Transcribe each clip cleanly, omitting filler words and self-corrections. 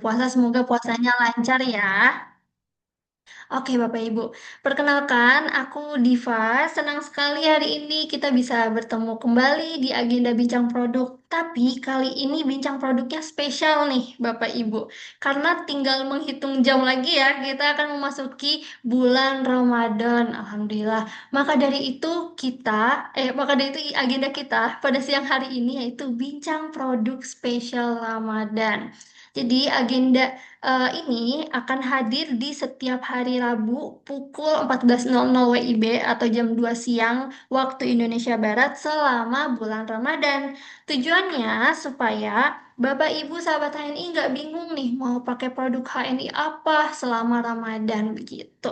berpuasa. Semoga puasanya lancar ya. Oke, Bapak Ibu. Perkenalkan, aku Diva. Senang sekali hari ini kita bisa bertemu kembali di agenda Bincang Produk. Tapi kali ini Bincang Produknya spesial nih, Bapak Ibu. Karena tinggal menghitung jam lagi ya, kita akan memasuki bulan Ramadan. Alhamdulillah. Maka dari itu agenda kita pada siang hari ini yaitu Bincang Produk spesial Ramadan. Jadi ini akan hadir di setiap hari Rabu pukul 14.00 WIB atau jam 2 siang waktu Indonesia Barat selama bulan Ramadan. Tujuannya supaya Bapak Ibu sahabat HNI nggak bingung nih mau pakai produk HNI apa selama Ramadan begitu.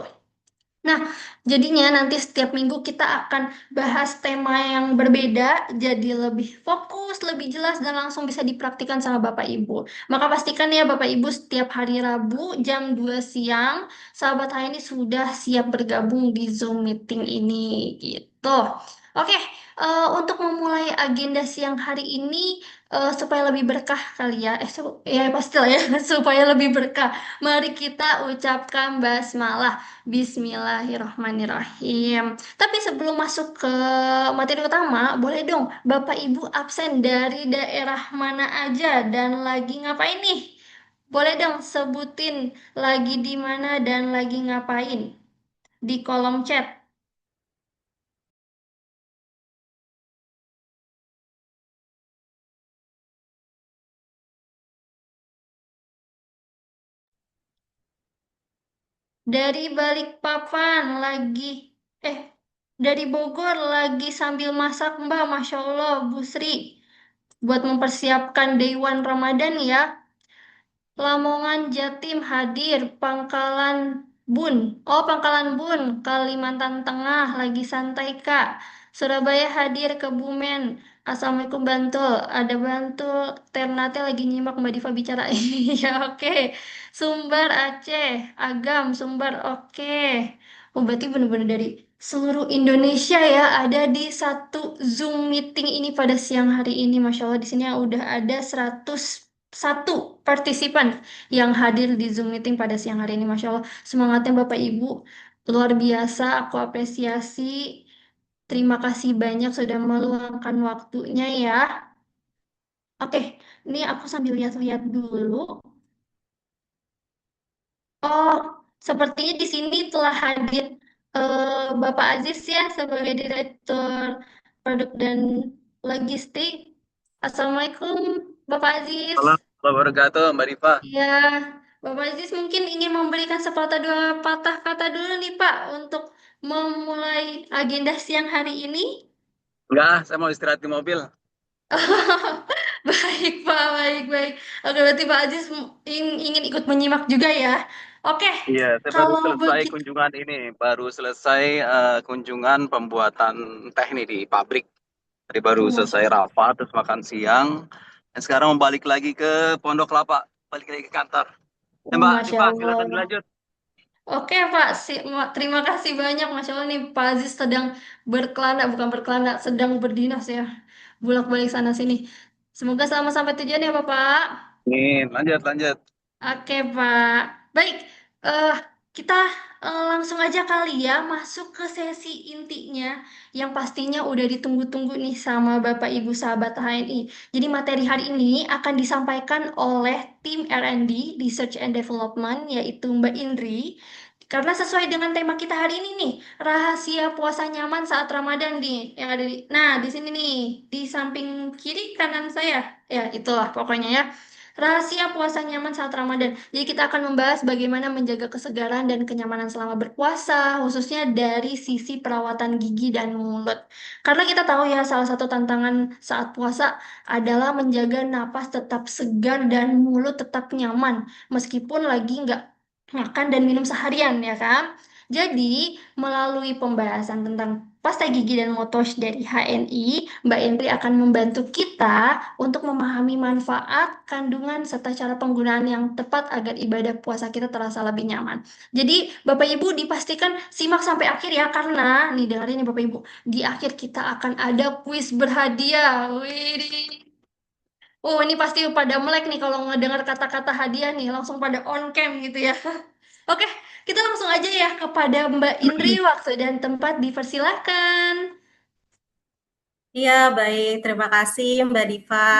Nah, jadinya nanti setiap minggu kita akan bahas tema yang berbeda, jadi lebih fokus, lebih jelas, dan langsung bisa dipraktikkan sama Bapak Ibu. Maka pastikan ya Bapak Ibu setiap hari Rabu jam 2 siang, sahabat saya ini sudah siap bergabung di Zoom meeting ini, gitu. Oke, untuk memulai agenda siang hari ini, supaya lebih berkah kali ya, ya pastilah ya, supaya lebih berkah, mari kita ucapkan basmalah. Bismillahirrahmanirrahim. Tapi sebelum masuk ke materi utama, boleh dong Bapak Ibu absen dari daerah mana aja dan lagi ngapain nih? Boleh dong sebutin lagi di mana dan lagi ngapain di kolom chat. Dari Balikpapan lagi, eh, dari Bogor lagi sambil masak Mbak, Masya Allah, Bu Sri. Buat mempersiapkan Day One Ramadan ya. Lamongan Jatim hadir, Pangkalan Bun. Oh, Pangkalan Bun, Kalimantan Tengah lagi santai Kak. Surabaya hadir Kebumen. Assalamualaikum Bantul. Ada Bantul, Ternate lagi nyimak Mbak Diva bicara. Iya, oke. Sumbar Aceh, Agam, Sumbar, oke. Oh, berarti benar-benar dari seluruh Indonesia ya ada di satu Zoom meeting ini pada siang hari ini. Masya Allah, di sini udah ada 101 partisipan yang hadir di Zoom meeting pada siang hari ini. Masya Allah, semangatnya Bapak Ibu luar biasa. Aku apresiasi. Terima kasih banyak sudah meluangkan waktunya ya. Oke, ini aku sambil lihat-lihat dulu. Oh, sepertinya di sini telah hadir Bapak Aziz ya sebagai Direktur Produk dan Logistik. Assalamualaikum, Bapak Aziz. Halo, wabarakatuh, Mbak Rifa. Ya, Bapak Aziz mungkin ingin memberikan sepatah dua patah kata dulu nih Pak untuk memulai agenda siang hari ini. Enggak, saya mau istirahat di mobil. Baik Pak, baik baik. Oke, berarti Pak Aziz ingin ikut menyimak juga ya. Oke, Iya, saya baru kalau selesai begitu. kunjungan ini, baru selesai kunjungan pembuatan teh nih di pabrik. Tadi baru Oh, Masya selesai Allah. rapat, terus makan siang. Dan sekarang mau balik lagi ke Pondok Kelapa, balik lagi ke kantor. Ya, Oh, Mbak Masya Rifa, silakan Allah. dilanjut. Oke Pak, terima kasih banyak. Masya Allah nih Pak Aziz sedang berkelana, bukan berkelana, sedang berdinas ya. Bolak-balik sana sini. Semoga selamat sampai tujuan ya Bapak. Nih, lanjut, lanjut. Oke Pak. Baik, eh kita langsung aja kali ya masuk ke sesi intinya yang pastinya udah ditunggu-tunggu nih sama Bapak Ibu sahabat HNI. Jadi materi hari ini akan disampaikan oleh tim R&D, Research and Development, yaitu Mbak Indri. Karena sesuai dengan tema kita hari ini nih, rahasia puasa nyaman saat Ramadan nih yang ada di sini nih, di samping kiri kanan saya. Ya, itulah pokoknya ya. Rahasia puasa nyaman saat Ramadan. Jadi kita akan membahas bagaimana menjaga kesegaran dan kenyamanan selama berpuasa, khususnya dari sisi perawatan gigi dan mulut. Karena kita tahu ya, salah satu tantangan saat puasa adalah menjaga napas tetap segar dan mulut tetap nyaman, meskipun lagi nggak makan dan minum seharian, ya kan? Jadi, melalui pembahasan tentang pasta gigi dan mouthwash dari HNI, Mbak Endri akan membantu kita untuk memahami manfaat, kandungan, serta cara penggunaan yang tepat agar ibadah puasa kita terasa lebih nyaman. Jadi, Bapak Ibu dipastikan simak sampai akhir ya, karena nih dengerin nih Bapak Ibu, di akhir kita akan ada kuis berhadiah. Wih, Oh, ini pasti pada melek nih kalau ngedengar kata-kata hadiah nih, langsung pada on cam gitu ya. Oke, kita langsung aja ya kepada Mbak Indri, waktu dan tempat dipersilahkan. Iya, baik. Terima kasih Mbak Diva.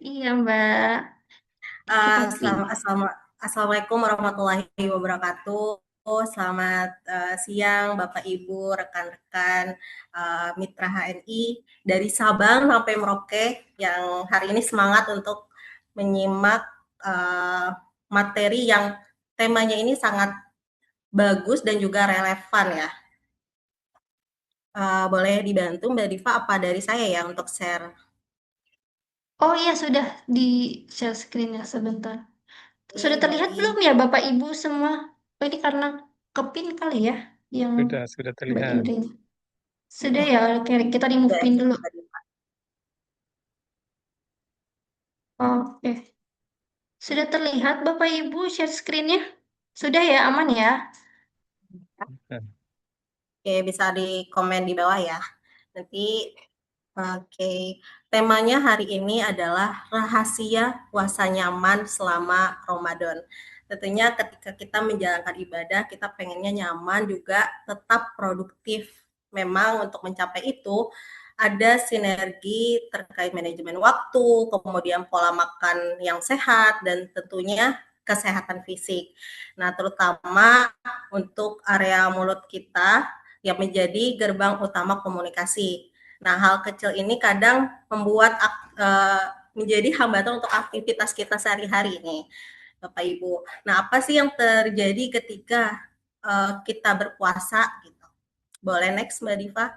Iya, Mbak. Oke, pasti. Assalamualaikum warahmatullahi wabarakatuh. Selamat siang Bapak Ibu, rekan-rekan mitra HNI dari Sabang sampai Merauke yang hari ini semangat untuk menyimak materi yang temanya ini sangat bagus dan juga relevan ya. Boleh dibantu Mbak Diva apa dari saya ya untuk share? Oh iya, sudah di share screen-nya sebentar. Sudah Oke, terlihat belum baik. ya Bapak Ibu semua? Oh, ini karena kepin kali ya, yang Sudah Mbak terlihat. Indri. Sudah ya, oke, kita di move Sudah pin ya, dulu. Mbak Diva. Oke. Sudah terlihat Bapak Ibu share screen-nya? Sudah ya, aman ya? Nah, Oke, bisa di komen di bawah ya. Nanti, oke. Temanya hari ini adalah rahasia puasa nyaman selama Ramadan. Tentunya ketika kita menjalankan ibadah, kita pengennya nyaman juga tetap produktif. Memang untuk mencapai itu ada sinergi terkait manajemen waktu, kemudian pola makan yang sehat, dan tentunya kesehatan fisik. Nah, terutama untuk area mulut kita yang menjadi gerbang utama komunikasi. Nah, hal kecil ini kadang membuat menjadi hambatan untuk aktivitas kita sehari-hari nih, Bapak Ibu. Nah, apa sih yang terjadi ketika kita berpuasa gitu? Boleh next Mbak Diva?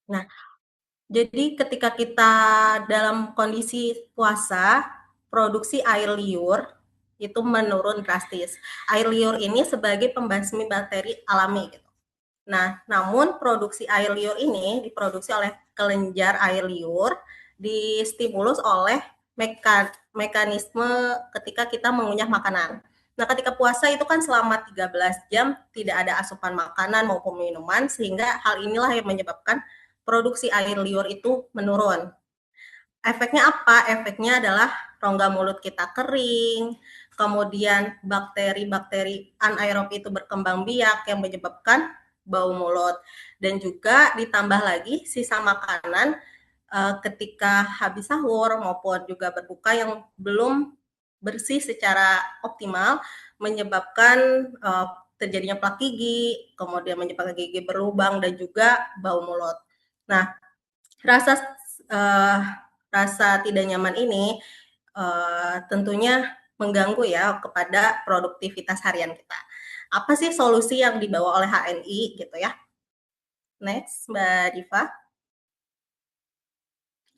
Nah, jadi ketika kita dalam kondisi puasa, produksi air liur itu menurun drastis. Air liur ini sebagai pembasmi bakteri alami gitu. Nah, namun produksi air liur ini diproduksi oleh kelenjar air liur, distimulus oleh mekanisme ketika kita mengunyah makanan. Nah, ketika puasa itu kan selama 13 jam tidak ada asupan makanan maupun minuman, sehingga hal inilah yang menyebabkan produksi air liur itu menurun. Efeknya apa? Efeknya adalah rongga mulut kita kering, kemudian bakteri-bakteri anaerob itu berkembang biak yang menyebabkan bau mulut. Dan juga ditambah lagi sisa makanan ketika habis sahur maupun juga berbuka yang belum bersih secara optimal menyebabkan terjadinya plak gigi, kemudian menyebabkan gigi berlubang dan juga bau mulut. Nah, rasa uh, rasa tidak nyaman ini tentunya mengganggu ya kepada produktivitas harian kita. Apa sih solusi yang dibawa oleh HNI gitu ya? Next, Mbak Diva.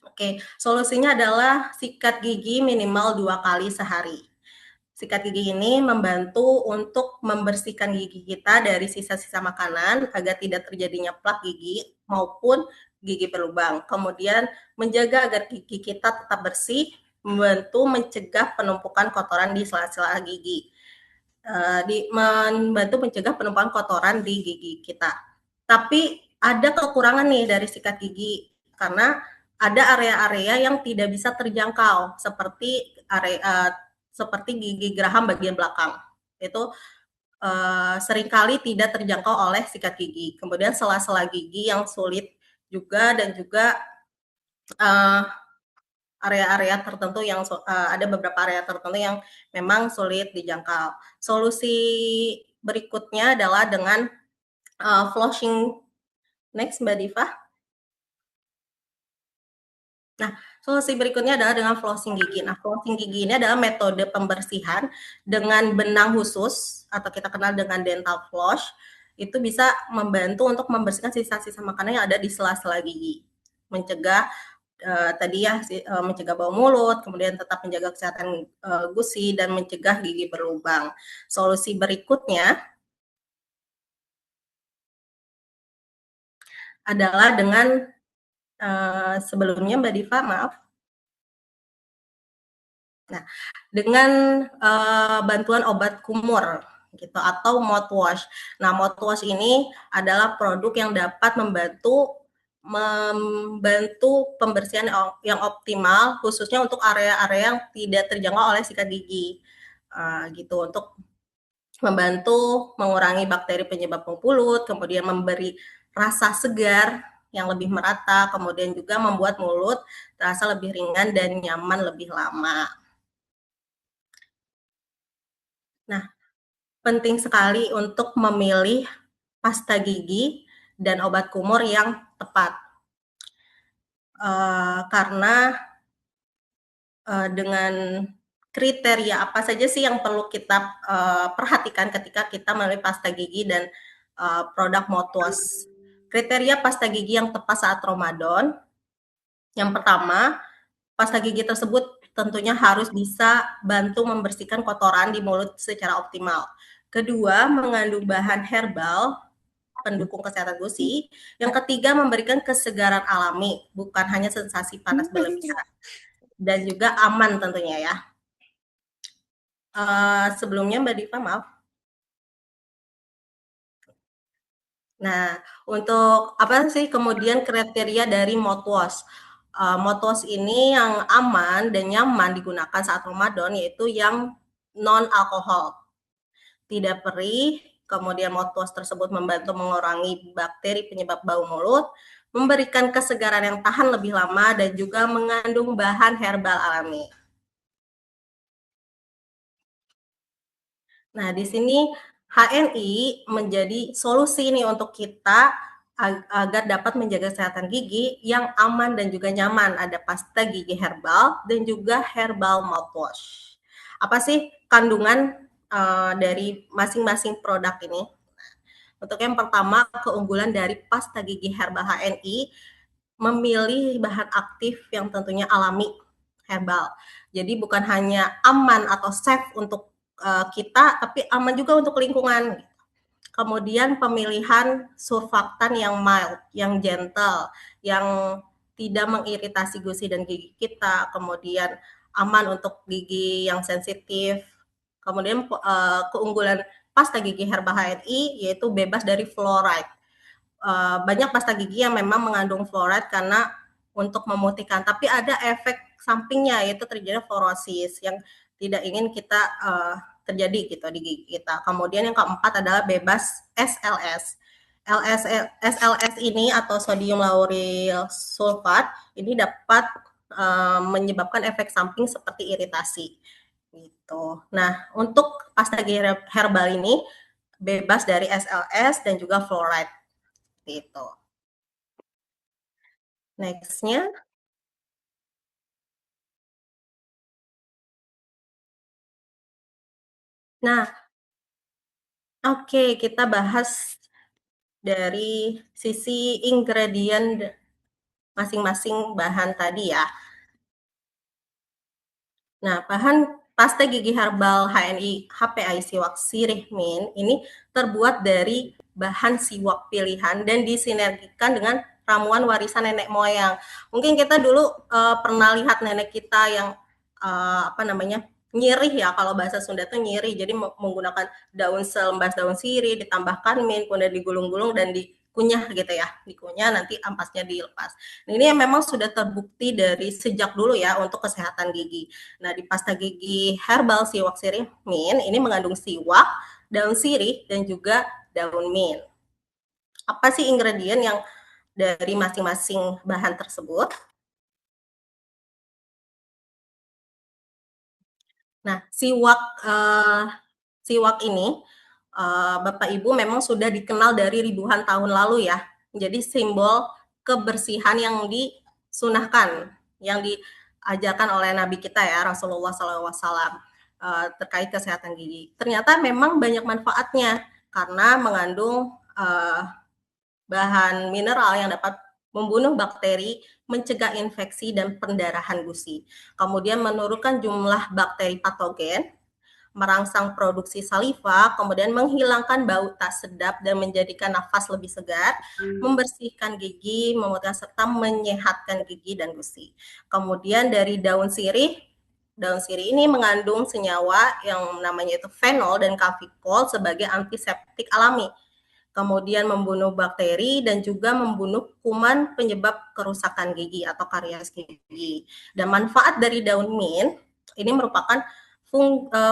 Oke, solusinya adalah sikat gigi minimal 2 kali sehari. Sikat gigi ini membantu untuk membersihkan gigi kita dari sisa-sisa makanan agar tidak terjadinya plak gigi maupun gigi berlubang. Kemudian menjaga agar gigi kita tetap bersih, membantu mencegah penumpukan kotoran di sela-sela gigi. Membantu mencegah penumpukan kotoran di gigi kita. Tapi ada kekurangan nih dari sikat gigi karena ada area-area yang tidak bisa terjangkau seperti seperti gigi geraham bagian belakang. Itu seringkali tidak terjangkau oleh sikat gigi. Kemudian sela-sela gigi yang sulit juga dan juga uh, area-area tertentu yang ada beberapa area tertentu yang memang sulit dijangkau. Solusi berikutnya adalah dengan flossing. Next, Mbak Diva. Nah, solusi berikutnya adalah dengan flossing gigi. Nah, flossing gigi ini adalah metode pembersihan dengan benang khusus atau kita kenal dengan dental floss. Itu bisa membantu untuk membersihkan sisa-sisa makanan yang ada di sela-sela gigi, mencegah tadi ya mencegah bau mulut, kemudian tetap menjaga kesehatan gusi dan mencegah gigi berlubang. Solusi berikutnya adalah dengan sebelumnya Mbak Diva, maaf. Nah, dengan bantuan obat kumur gitu atau mouthwash. Nah, mouthwash ini adalah produk yang dapat membantu membantu pembersihan yang optimal, khususnya untuk area-area yang tidak terjangkau oleh sikat gigi. Gitu, untuk membantu mengurangi bakteri penyebab pempulut, kemudian memberi rasa segar yang lebih merata, kemudian juga membuat mulut terasa lebih ringan dan nyaman lebih lama. Nah, penting sekali untuk memilih pasta gigi dan obat kumur yang tepat. Karena dengan kriteria apa saja sih yang perlu kita perhatikan ketika kita memilih pasta gigi dan produk mouthwash. Kriteria pasta gigi yang tepat saat Ramadan. Yang pertama, pasta gigi tersebut tentunya harus bisa bantu membersihkan kotoran di mulut secara optimal. Kedua, mengandung bahan herbal pendukung kesehatan gusi. Yang ketiga, memberikan kesegaran alami, bukan hanya sensasi panas berlebihan. Dan juga aman tentunya ya. Sebelumnya Mbak Diva, maaf. Nah, untuk apa sih kemudian kriteria dari mouthwash? Mouthwash ini yang aman dan nyaman digunakan saat Ramadan, yaitu yang non-alkohol, tidak perih, kemudian mouthwash tersebut membantu mengurangi bakteri penyebab bau mulut, memberikan kesegaran yang tahan lebih lama, dan juga mengandung bahan herbal alami. Nah, di sini HNI menjadi solusi nih untuk kita agar dapat menjaga kesehatan gigi yang aman dan juga nyaman. Ada pasta gigi herbal dan juga herbal mouthwash. Apa sih kandungan dari masing-masing produk ini? Untuk yang pertama, keunggulan dari pasta gigi herbal HNI memilih bahan aktif yang tentunya alami, herbal. Jadi bukan hanya aman atau safe untuk kita, tapi aman juga untuk lingkungan. Kemudian pemilihan surfaktan yang mild, yang gentle, yang tidak mengiritasi gusi dan gigi kita, kemudian aman untuk gigi yang sensitif. Kemudian keunggulan pasta gigi herbal HNI yaitu bebas dari fluoride. Banyak pasta gigi yang memang mengandung fluoride karena untuk memutihkan, tapi ada efek sampingnya yaitu terjadi fluorosis yang tidak ingin kita terjadi gitu di gigi kita. Kemudian yang keempat adalah bebas SLS. SLS ini atau sodium lauryl sulfat ini dapat menyebabkan efek samping seperti iritasi gitu. Nah, untuk pasta gigi herbal ini bebas dari SLS dan juga fluoride gitu. Next-nya. Nah, oke, kita bahas dari sisi ingredient masing-masing bahan tadi ya. Nah, bahan pasta gigi herbal HNI HPI Siwak Sirih Mint ini terbuat dari bahan siwak pilihan dan disinergikan dengan ramuan warisan nenek moyang. Mungkin kita dulu pernah lihat nenek kita yang nyirih ya, kalau bahasa Sunda itu nyirih, jadi menggunakan selembas daun sirih, ditambahkan mint, kemudian digulung-gulung dan dikunyah gitu ya, dikunyah nanti ampasnya dilepas. Nah, ini yang memang sudah terbukti dari sejak dulu ya untuk kesehatan gigi. Nah, di pasta gigi herbal siwak sirih mint ini mengandung siwak, daun sirih, dan juga daun mint. Apa sih ingredient yang dari masing-masing bahan tersebut? Nah, siwak ini Bapak Ibu memang sudah dikenal dari ribuan tahun lalu ya. Jadi simbol kebersihan yang disunahkan, yang diajarkan oleh Nabi kita ya, Rasulullah SAW terkait kesehatan gigi. Ternyata memang banyak manfaatnya karena mengandung bahan mineral yang dapat membunuh bakteri, mencegah infeksi dan pendarahan gusi. Kemudian menurunkan jumlah bakteri patogen, merangsang produksi saliva, kemudian menghilangkan bau tak sedap dan menjadikan nafas lebih segar, membersihkan gigi, memutihkan serta menyehatkan gigi dan gusi. Kemudian dari daun sirih ini mengandung senyawa yang namanya itu fenol dan kafikol sebagai antiseptik alami. kemudian membunuh bakteri, dan juga membunuh kuman penyebab kerusakan gigi atau karies gigi. Dan manfaat dari daun mint ini merupakan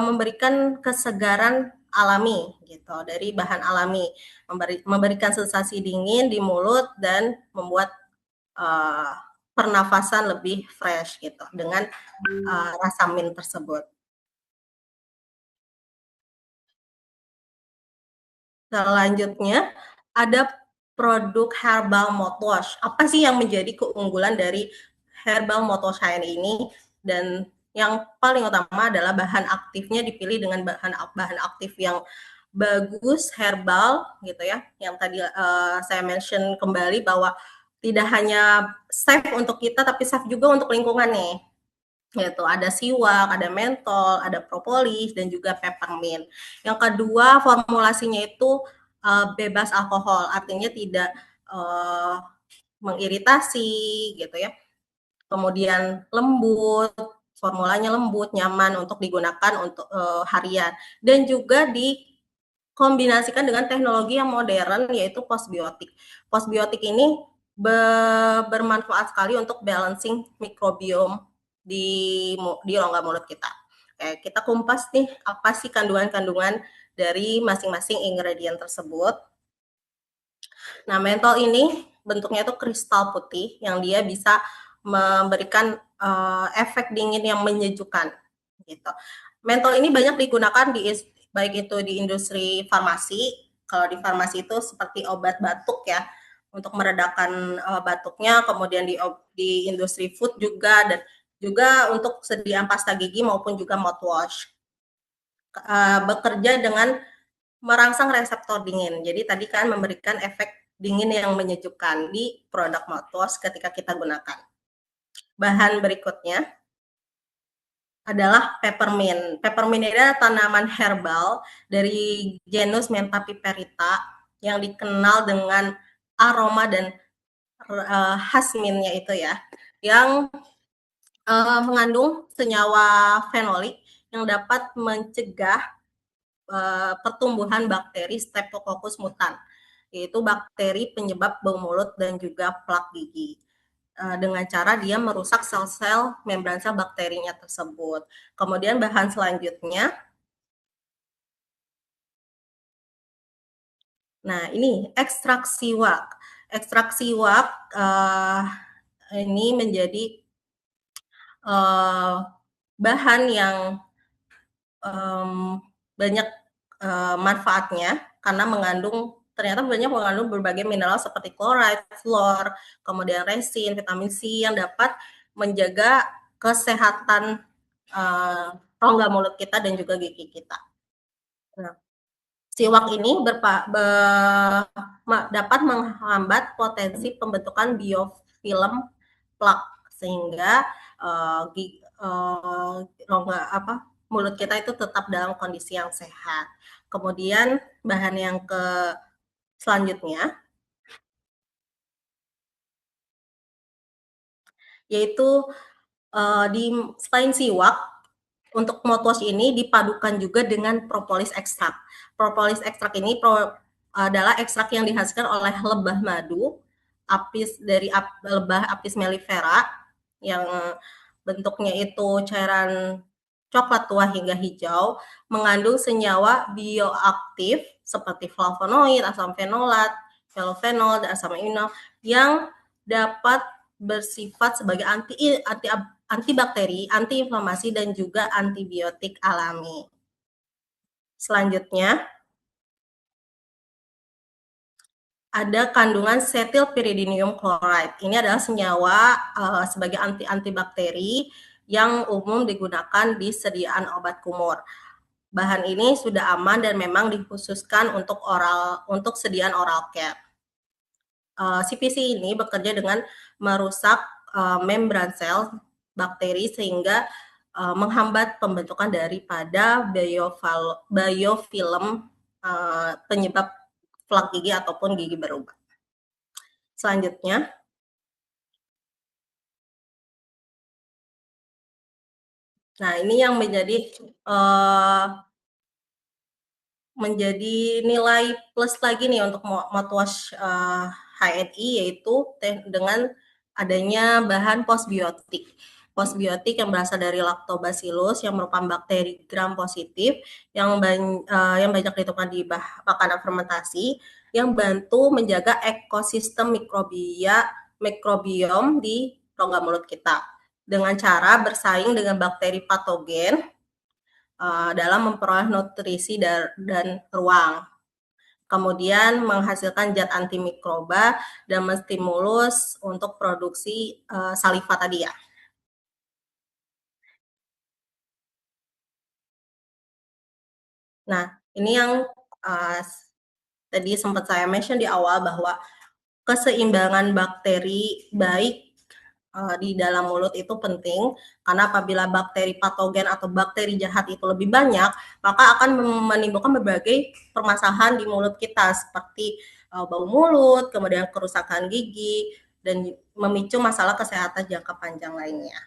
memberikan kesegaran alami gitu dari bahan alami, memberikan sensasi dingin di mulut dan membuat pernafasan lebih fresh gitu dengan rasa mint tersebut. Selanjutnya ada produk herbal mouthwash. Apa sih yang menjadi keunggulan dari herbal mouthwash ini? Dan yang paling utama adalah bahan aktifnya dipilih dengan bahan aktif yang bagus, herbal gitu ya. Yang tadi saya mention kembali bahwa tidak hanya safe untuk kita tapi safe juga untuk lingkungan nih. Yaitu ada siwak, ada mentol, ada propolis, dan juga peppermint. Yang kedua, formulasinya itu bebas alkohol, artinya tidak mengiritasi gitu ya. Kemudian lembut, formulanya lembut, nyaman untuk digunakan untuk harian, dan juga dikombinasikan dengan teknologi yang modern yaitu postbiotik. Postbiotik ini bermanfaat sekali untuk balancing mikrobiom di rongga mulut kita. Oke, kita kumpas nih apa sih kandungan-kandungan dari masing-masing ingredient tersebut. Nah, mentol ini bentuknya itu kristal putih yang dia bisa memberikan efek dingin yang menyejukkan gitu. Mentol ini banyak digunakan baik itu di industri farmasi. Kalau di farmasi itu seperti obat batuk ya, untuk meredakan batuknya, kemudian di industri food juga, dan juga untuk sediaan pasta gigi maupun juga mouthwash. Bekerja dengan merangsang reseptor dingin. Jadi tadi kan memberikan efek dingin yang menyejukkan di produk mouthwash ketika kita gunakan. Bahan berikutnya adalah peppermint. Peppermint ini adalah tanaman herbal dari genus Mentha piperita yang dikenal dengan aroma dan khas mintnya itu ya, yang mengandung senyawa fenolik yang dapat mencegah pertumbuhan bakteri Streptococcus mutan, yaitu bakteri penyebab bau mulut dan juga plak gigi. Dengan cara dia merusak sel-sel membran sel bakterinya tersebut. Kemudian bahan selanjutnya, nah ini ekstrak siwak. Ekstrak siwak ini menjadi bahan yang banyak manfaatnya karena ternyata banyak mengandung berbagai mineral seperti chloride, fluor, kemudian resin, vitamin C yang dapat menjaga kesehatan rongga mulut kita dan juga gigi kita. Nah, siwak ini dapat menghambat potensi pembentukan biofilm plak sehingga rongga mulut kita itu tetap dalam kondisi yang sehat. Kemudian bahan yang selanjutnya yaitu selain siwak, untuk mouthwash ini dipadukan juga dengan propolis ekstrak. Propolis ekstrak ini adalah ekstrak yang dihasilkan oleh lebah madu dari lebah Apis mellifera yang bentuknya itu cairan coklat tua hingga hijau, mengandung senyawa bioaktif seperti flavonoid, asam fenolat, velofenol, dan asam amino yang dapat bersifat sebagai antibakteri, antiinflamasi, dan juga antibiotik alami. Selanjutnya, ada kandungan cetilpyridinium chloride. Ini adalah senyawa sebagai antibakteri yang umum digunakan di sediaan obat kumur. Bahan ini sudah aman dan memang dikhususkan untuk sediaan oral care. CPC ini bekerja dengan merusak membran sel bakteri sehingga menghambat pembentukan daripada biofilm penyebab plak gigi ataupun gigi berubah. Selanjutnya, nah ini yang menjadi menjadi nilai plus lagi nih untuk mouthwash HNI, yaitu dengan adanya bahan postbiotik. Postbiotik yang berasal dari Lactobacillus yang merupakan bakteri gram positif yang banyak ditemukan di makanan fermentasi yang bantu menjaga ekosistem mikrobiom di rongga mulut kita dengan cara bersaing dengan bakteri patogen dalam memperoleh nutrisi dan ruang. Kemudian menghasilkan zat antimikroba dan menstimulus untuk produksi saliva tadi ya. Nah, ini yang tadi sempat saya mention di awal bahwa keseimbangan bakteri baik di dalam mulut itu penting, karena apabila bakteri patogen atau bakteri jahat itu lebih banyak, maka akan menimbulkan berbagai permasalahan di mulut kita seperti bau mulut, kemudian kerusakan gigi, dan memicu masalah kesehatan jangka panjang lainnya.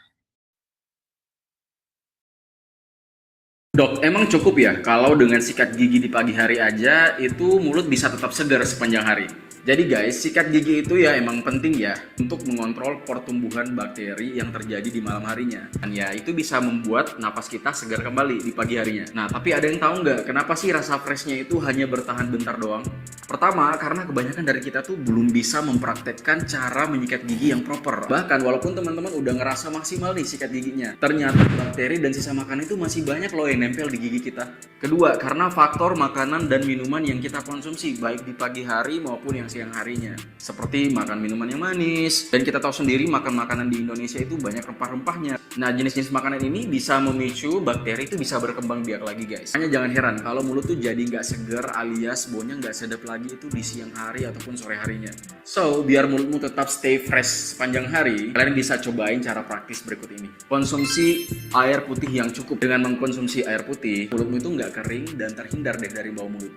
Dok, emang cukup ya kalau dengan sikat gigi di pagi hari aja itu mulut bisa tetap segar sepanjang hari? Jadi guys, sikat gigi itu ya emang penting ya untuk mengontrol pertumbuhan bakteri yang terjadi di malam harinya. Dan ya itu bisa membuat napas kita segar kembali di pagi harinya. Nah, tapi ada yang tahu nggak kenapa sih rasa freshnya itu hanya bertahan bentar doang? Pertama, karena kebanyakan dari kita tuh belum bisa mempraktekkan cara menyikat gigi yang proper. Bahkan walaupun teman-teman udah ngerasa maksimal nih sikat giginya, ternyata bakteri dan sisa makanan itu masih banyak loh yang nempel di gigi kita. Kedua, karena faktor makanan dan minuman yang kita konsumsi baik di pagi hari maupun yang siang harinya, seperti makan minuman yang manis. Dan kita tahu sendiri makan makanan di Indonesia itu banyak rempah-rempahnya. Nah, jenis-jenis makanan ini bisa memicu bakteri itu bisa berkembang biak lagi guys. Hanya jangan heran kalau mulut tuh jadi nggak segar alias baunya nggak sedap lagi itu di siang hari ataupun sore harinya. So, biar mulutmu tetap stay fresh sepanjang hari, kalian bisa cobain cara praktis berikut ini. Konsumsi air putih yang cukup. Dengan mengkonsumsi air putih, mulutmu itu nggak kering dan terhindar deh dari bau mulut.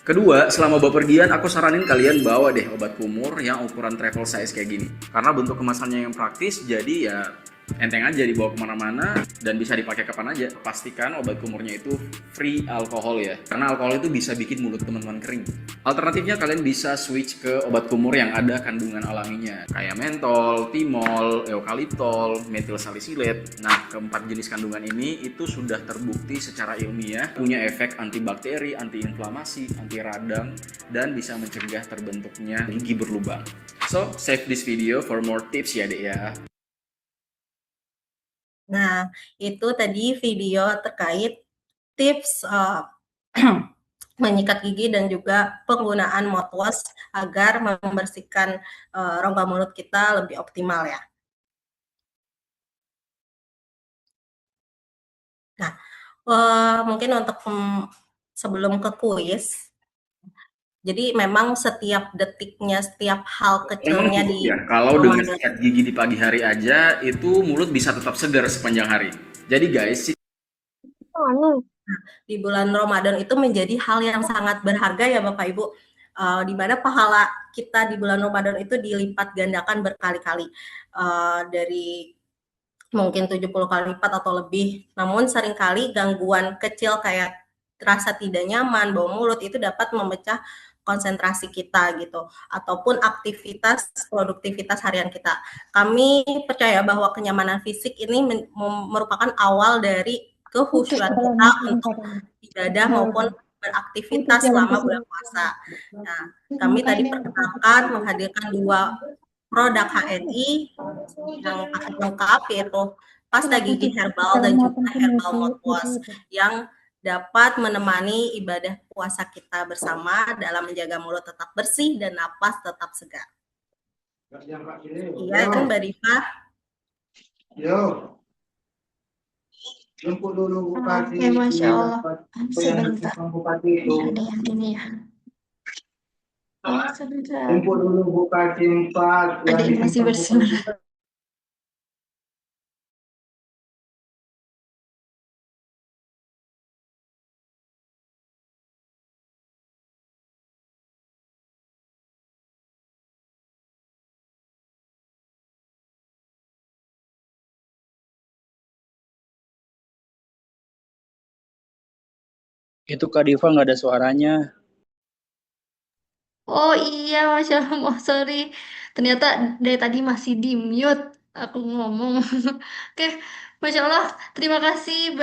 Kedua, selama bepergian aku saranin kalian bawa deh obat kumur yang ukuran travel size kayak gini. Karena bentuk kemasannya yang praktis, jadi ya enteng aja dibawa kemana-mana dan bisa dipakai kapan aja. Pastikan obat kumurnya itu free alkohol ya, karena alkohol itu bisa bikin mulut teman-teman kering. Alternatifnya kalian bisa switch ke obat kumur yang ada kandungan alaminya, kayak mentol, timol, eukaliptol, metil salisilet. Nah, keempat jenis kandungan ini itu sudah terbukti secara ilmiah punya efek antibakteri, antiinflamasi, anti radang, dan bisa mencegah terbentuknya gigi berlubang. So, save this video for more tips ya dek ya. Nah, itu tadi video terkait tips menyikat gigi dan juga penggunaan mouthwash agar membersihkan rongga mulut kita lebih optimal ya. Nah, mungkin untuk sebelum ke kuis, jadi memang setiap detiknya, setiap hal kecilnya Emang di ya, kalau dengan Ramadan sikat gigi di pagi hari aja itu mulut bisa tetap segar sepanjang hari. Jadi guys, di bulan Ramadan itu menjadi hal yang sangat berharga ya Bapak Ibu, di mana pahala kita di bulan Ramadan itu dilipat gandakan berkali-kali, dari mungkin 70 kali lipat atau lebih. Namun seringkali gangguan kecil kayak rasa tidak nyaman, bau mulut itu dapat memecah konsentrasi kita gitu, ataupun aktivitas produktivitas harian kita. Kami percaya bahwa kenyamanan fisik ini merupakan awal dari kehusyuan kita untuk ibadah maupun beraktivitas selama bulan puasa. Nah, kami tadi perkenalkan menghadirkan 2 produk HNI yang paket lengkap, yaitu pasta gigi herbal dan juga herbal mouthwash yang dapat menemani ibadah puasa kita bersama dalam menjaga mulut tetap bersih dan napas tetap segar. Iya, kan Mbak Diva? Yo, jemput dulu Bupati. Oke, Masya Allah. Sebentar. Bupati itu. Ada yang ini ya. Sebentar. Jemput dulu Bupati 4. Ada yang masih bersuara. Itu Kak Diva nggak ada suaranya. Oh iya, Masya Allah, oh, sorry. Ternyata dari tadi masih di mute aku ngomong. Oke, Masya Allah, terima kasih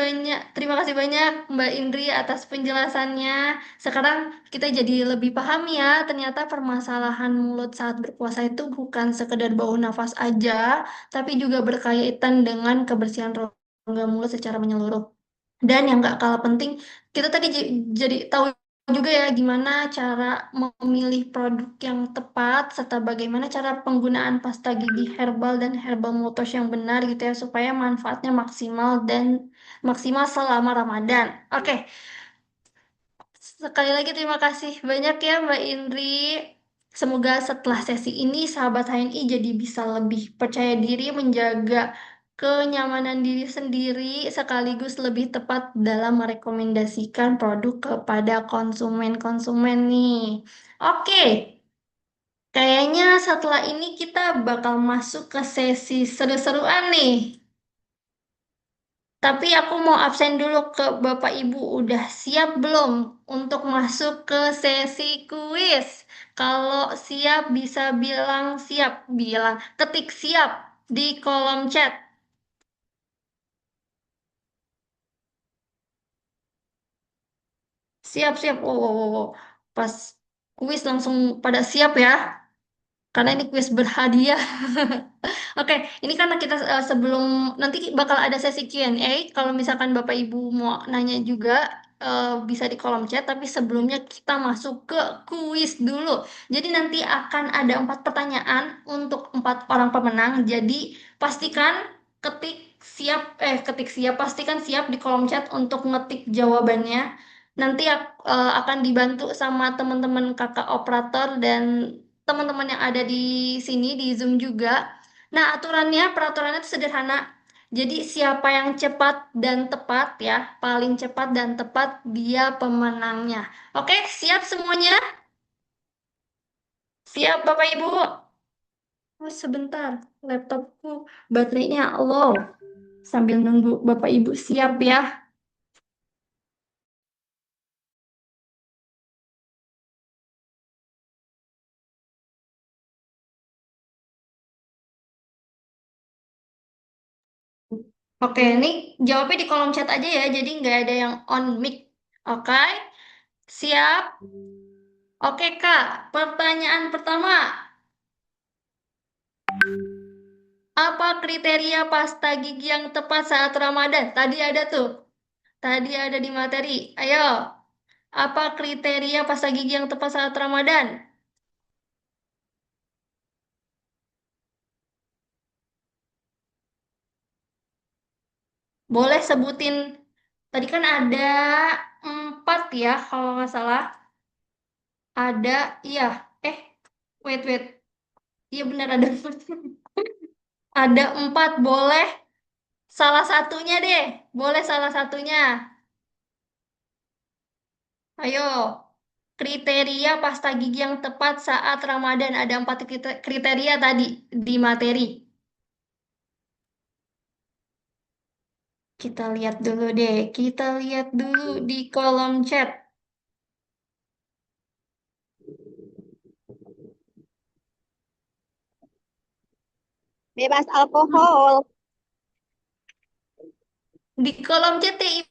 banyak Mbak Indri atas penjelasannya. Sekarang kita jadi lebih paham ya, ternyata permasalahan mulut saat berpuasa itu bukan sekedar bau nafas aja, tapi juga berkaitan dengan kebersihan rongga mulut secara menyeluruh. Dan yang gak kalah penting, kita tadi jadi tahu juga ya gimana cara memilih produk yang tepat serta bagaimana cara penggunaan pasta gigi herbal dan herbal mouthwash yang benar gitu ya supaya manfaatnya maksimal dan maksimal selama Ramadan. Oke, sekali lagi terima kasih banyak ya Mbak Indri. Semoga setelah sesi ini sahabat HNI jadi bisa lebih percaya diri menjaga kenyamanan diri sendiri sekaligus lebih tepat dalam merekomendasikan produk kepada konsumen-konsumen nih. Oke, kayaknya setelah ini kita bakal masuk ke sesi seru-seruan nih. Tapi aku mau absen dulu ke Bapak Ibu. Udah siap belum untuk masuk ke sesi kuis? Kalau siap bisa bilang siap, bilang ketik siap di kolom chat. Siap, siap. Oh, oh, oh, oh. Pas kuis langsung pada siap ya. Karena ini kuis berhadiah. Oke, ini karena kita sebelum nanti bakal ada sesi Q&A. Kalau misalkan Bapak Ibu mau nanya juga bisa di kolom chat. Tapi sebelumnya kita masuk ke kuis dulu. Jadi nanti akan ada 4 pertanyaan untuk 4 orang pemenang. Jadi pastikan ketik siap, pastikan siap di kolom chat untuk ngetik jawabannya. Nanti akan dibantu sama teman-teman kakak operator dan teman-teman yang ada di sini di Zoom juga. Nah, peraturannya itu sederhana. Jadi siapa yang cepat dan tepat ya, paling cepat dan tepat dia pemenangnya. Oke, siap semuanya? Siap Bapak Ibu? Oh, sebentar, laptopku baterainya low. Sambil nunggu Bapak Ibu siap ya. Oke, ini jawabnya di kolom chat aja ya, jadi nggak ada yang on mic. Oke, siap? Oke Kak, pertanyaan pertama. Apa kriteria pasta gigi yang tepat saat Ramadan? Tadi ada tuh. Tadi ada di materi. Ayo. Apa kriteria pasta gigi yang tepat saat Ramadan? Boleh sebutin. Tadi kan ada 4 ya, kalau nggak salah. Ada, iya. Eh, wait. Iya benar ada 4. Ada 4, boleh salah satunya deh. Boleh salah satunya. Ayo. Kriteria pasta gigi yang tepat saat Ramadan. Ada 4 kriteria tadi di materi. Kita lihat dulu deh. Kita lihat dulu di kolom chat. Bebas alkohol. Di kolom chat ya,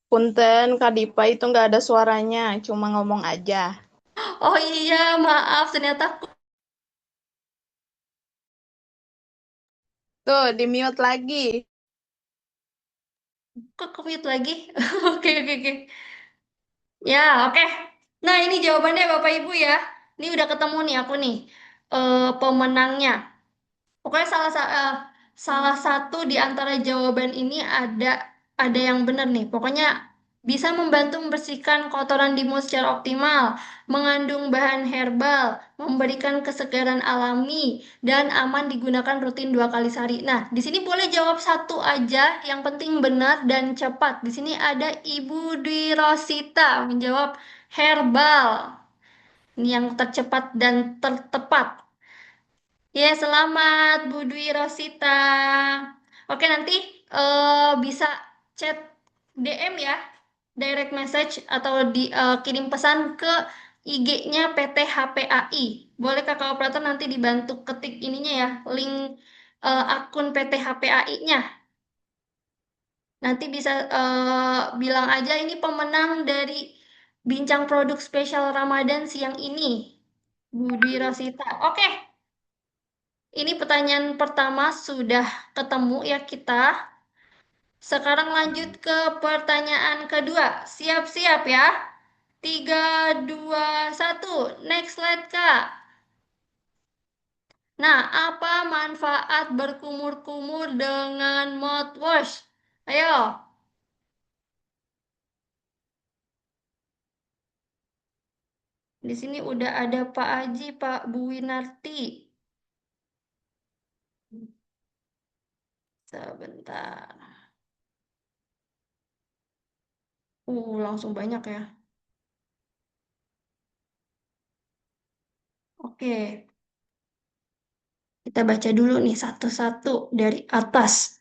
Punten, Kak Dipa itu nggak ada suaranya, cuma ngomong aja. oh iya, maaf ternyata Tuh, di mute lagi. Kok ke-mute lagi? Oke, oke, oke. Ya, oke. Nah, ini jawabannya Bapak Ibu ya. Ini udah ketemu nih aku nih. Pemenangnya. Pokoknya salah satu di antara jawaban ini ada yang benar nih. Pokoknya bisa membantu membersihkan kotoran di mulut secara optimal, mengandung bahan herbal, memberikan kesegaran alami, dan aman digunakan rutin 2 kali sehari. Nah, di sini boleh jawab satu aja, yang penting benar dan cepat. Di sini ada Ibu Dwi Rosita menjawab herbal. Ini yang tercepat dan tertepat. Ya, selamat Bu Dwi Rosita. Oke, nanti bisa chat DM ya, direct message atau kirim pesan ke IG-nya PT HPAI. Boleh kakak operator nanti dibantu ketik ininya ya, link akun PT HPAI-nya. Nanti bisa bilang aja ini pemenang dari Bincang Produk Spesial Ramadan siang ini, Bu Dwi Rosita. Oke. Ini pertanyaan pertama sudah ketemu ya kita. Sekarang lanjut ke pertanyaan kedua. Siap-siap ya. 3, 2, 1. Next slide, Kak. Nah, apa manfaat berkumur-kumur dengan mouthwash? Ayo. Di sini udah ada Pak Aji, Pak Bu Winarti. Sebentar. Langsung banyak ya. Oke. Kita baca dulu nih satu-satu dari atas.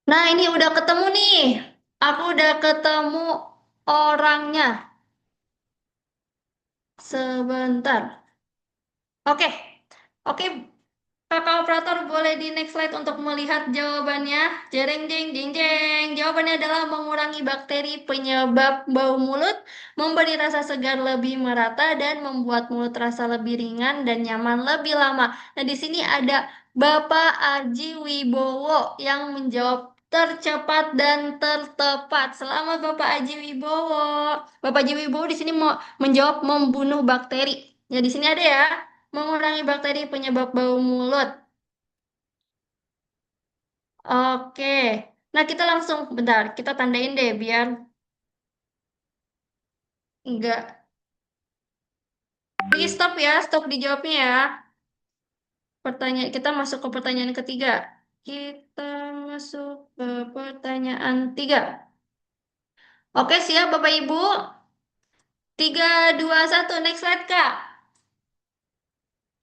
Nah, ini udah ketemu nih. Aku udah ketemu orangnya. Sebentar. Oke. Oke, kakak operator boleh di next slide untuk melihat jawabannya. Jeng jeng jeng jeng. Jawabannya adalah mengurangi bakteri penyebab bau mulut, memberi rasa segar lebih merata dan membuat mulut terasa lebih ringan dan nyaman lebih lama. Nah, di sini ada Bapak Aji Wibowo yang menjawab tercepat dan tertepat. Selamat Bapak Aji Wibowo. Bapak Aji Wibowo di sini mau menjawab membunuh bakteri. Ya, di sini ada ya. Mengurangi bakteri penyebab bau mulut. Oke. Nah, kita langsung, bentar, kita tandain deh biar enggak. Please stop ya, stop dijawabnya ya. Kita masuk ke pertanyaan ketiga. Kita masuk ke pertanyaan 3. Oke, siap Bapak Ibu. 3, 2, 1, next slide Kak.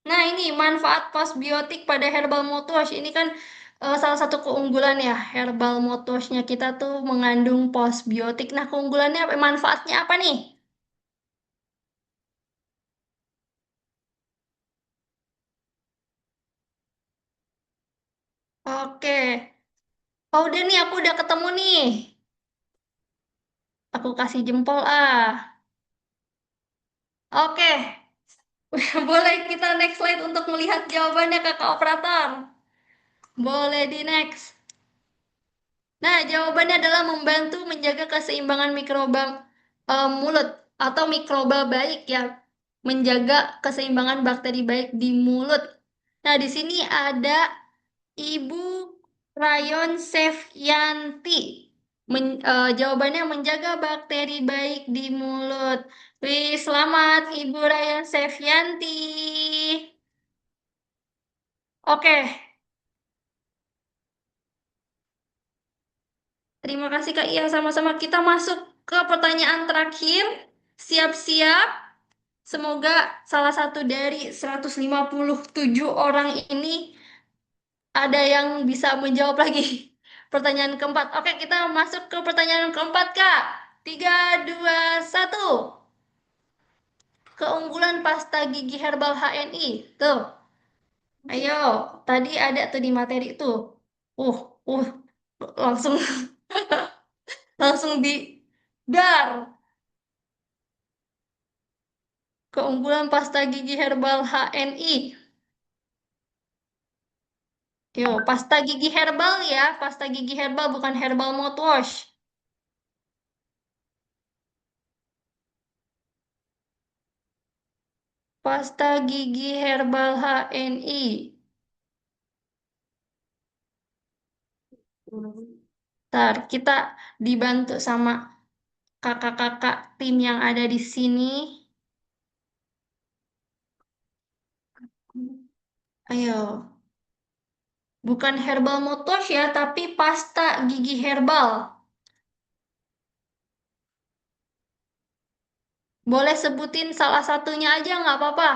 Nah, ini manfaat postbiotik pada herbal mouthwash. Ini kan salah satu keunggulan ya, herbal mouthwashnya kita tuh mengandung postbiotik. Nah, keunggulannya, manfaatnya apa nih? Oke. Oh, udah nih, aku udah ketemu nih. Aku kasih jempol ah. Oke. Boleh kita next slide untuk melihat jawabannya kakak operator. Boleh di next. Nah, jawabannya adalah membantu menjaga keseimbangan mikroba mulut atau mikroba baik ya, menjaga keseimbangan bakteri baik di mulut. Nah, di sini ada Ibu Rayon Sevyanti. Jawabannya menjaga bakteri baik di mulut. Wih, selamat Ibu Rayon Sevyanti. Oke, terima kasih Kak. Iya, sama-sama kita masuk ke pertanyaan terakhir. Siap-siap. Semoga salah satu dari 157 orang ini ada yang bisa menjawab lagi. Pertanyaan keempat. Oke, kita masuk ke pertanyaan keempat, Kak. 3, 2, 1. Keunggulan pasta gigi herbal HNI. Tuh, ayo. Tadi ada tuh di materi tuh. Uh, uh, langsung langsung di dar. Keunggulan pasta gigi herbal HNI. Yo, pasta gigi herbal ya, pasta gigi herbal bukan herbal mouthwash. Pasta gigi herbal HNI. Ntar kita dibantu sama kakak-kakak tim yang ada di sini. Ayo, bukan herbal mouthwash ya, tapi pasta gigi herbal. Boleh sebutin salah satunya aja nggak apa-apa.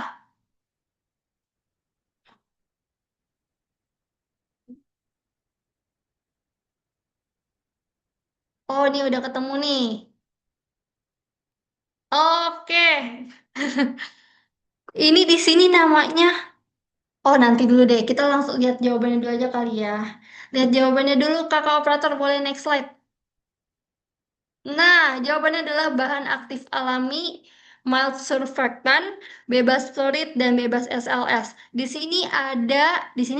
Oh, ini udah ketemu nih. Oke. Ini di sini namanya. Oh, nanti dulu deh. Kita langsung lihat jawabannya dulu aja kali ya. Lihat jawabannya dulu, kakak operator. Boleh next slide. Nah, jawabannya adalah bahan aktif alami, mild surfactant, bebas fluorid, dan bebas SLS. Di sini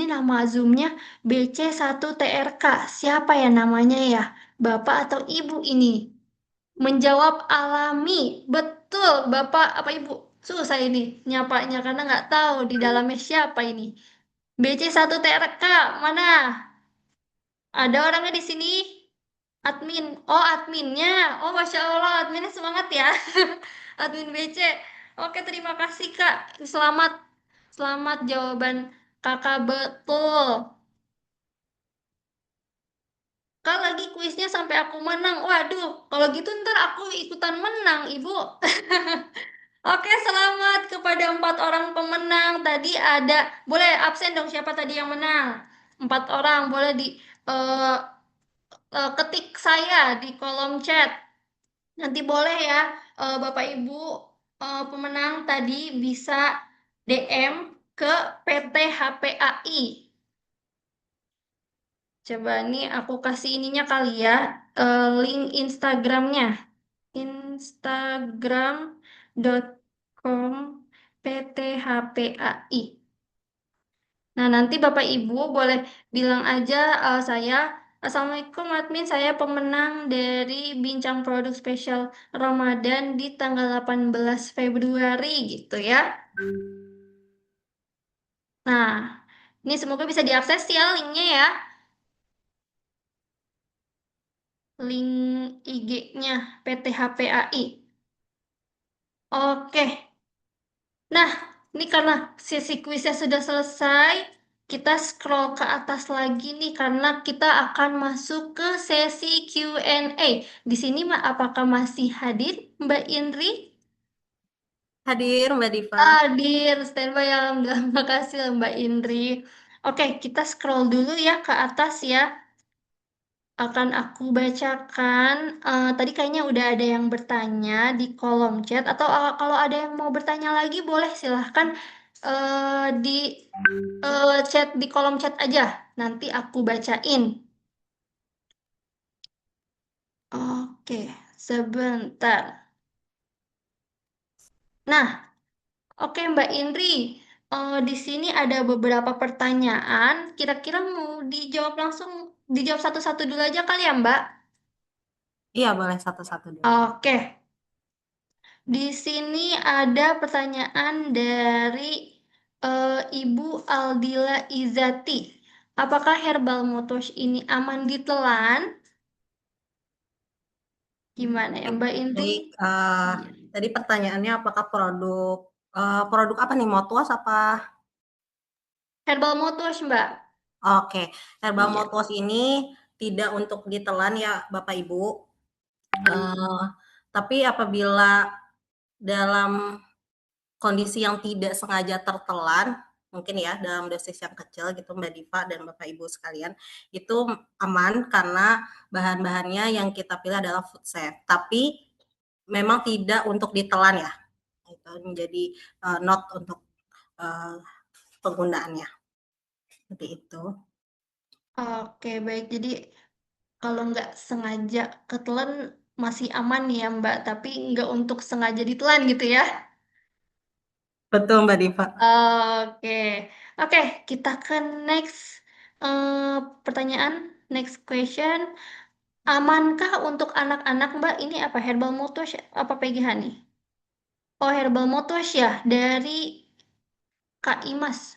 nama Zoom-nya BC1TRK. Siapa ya namanya ya? Bapak atau ibu ini? Menjawab alami. Betul, Bapak apa Ibu? Susah ini nyapanya karena nggak tahu di dalamnya siapa ini. BC1TRK, mana? Ada orangnya di sini? Admin. Oh, adminnya. Oh, Masya Allah, adminnya semangat ya. Admin BC. Oke, terima kasih, Kak. Selamat. Selamat jawaban Kakak betul. Kak, lagi kuisnya sampai aku menang. Waduh, kalau gitu ntar aku ikutan menang, Ibu. Oke, selamat kepada 4 orang pemenang. Tadi ada, boleh absen dong siapa tadi yang menang? 4 orang, boleh di eh, ketik saya di kolom chat. Nanti boleh ya, Bapak Ibu pemenang tadi bisa DM ke PT HPAI. Coba nih aku kasih ininya kali ya, link Instagramnya. Instagram.com PT HPAI. Nah, nanti Bapak Ibu boleh bilang aja saya, Assalamualaikum admin, saya pemenang dari Bincang Produk Spesial Ramadan di tanggal 18 Februari gitu ya. Nah, ini semoga bisa diakses ya linknya ya. Link IG-nya PT HPAI. Oke. Nah, ini karena sesi kuisnya sudah selesai, kita scroll ke atas lagi nih karena kita akan masuk ke sesi Q&A. Di sini apakah masih hadir Mbak Indri? Hadir Mbak Diva. Hadir, standby ya. Alhamdulillah, makasih Mbak Indri. Oke, kita scroll dulu ya ke atas ya. Akan aku bacakan. Tadi kayaknya udah ada yang bertanya di kolom chat. Atau kalau ada yang mau bertanya lagi, boleh silahkan di chat di kolom chat aja. Nanti aku bacain. Oke, sebentar. Nah, oke Mbak Indri. Di sini ada beberapa pertanyaan. Kira-kira mau dijawab langsung, dijawab satu-satu dulu aja kali ya Mbak? Iya, boleh satu-satu dulu. Oke. Di sini ada pertanyaan dari Ibu Aldila Izati. Apakah herbal mouthwash ini aman ditelan? Gimana ya Mbak Indri? Baik, Iya. tadi pertanyaannya apakah produk apa nih, mouthwash apa? Herbal mouthwash Mbak. Oke, herbal Iya. mouthwash ini tidak untuk ditelan ya Bapak Ibu. Tapi apabila dalam kondisi yang tidak sengaja tertelan, mungkin ya dalam dosis yang kecil gitu Mbak Diva dan Bapak Ibu sekalian, itu aman karena bahan-bahannya yang kita pilih adalah food safe. Tapi memang tidak untuk ditelan ya. Itu menjadi not untuk penggunaannya. Seperti itu. Oke, baik. Jadi kalau nggak sengaja ketelan masih aman ya Mbak, tapi nggak untuk sengaja ditelan gitu ya. Betul Mbak Diva. Oke, oke, kita ke next pertanyaan, next question. Amankah untuk anak-anak Mbak? Ini apa herbal mouthwash apa PGH nih? Oh, herbal mouthwash ya dari Kak Imas,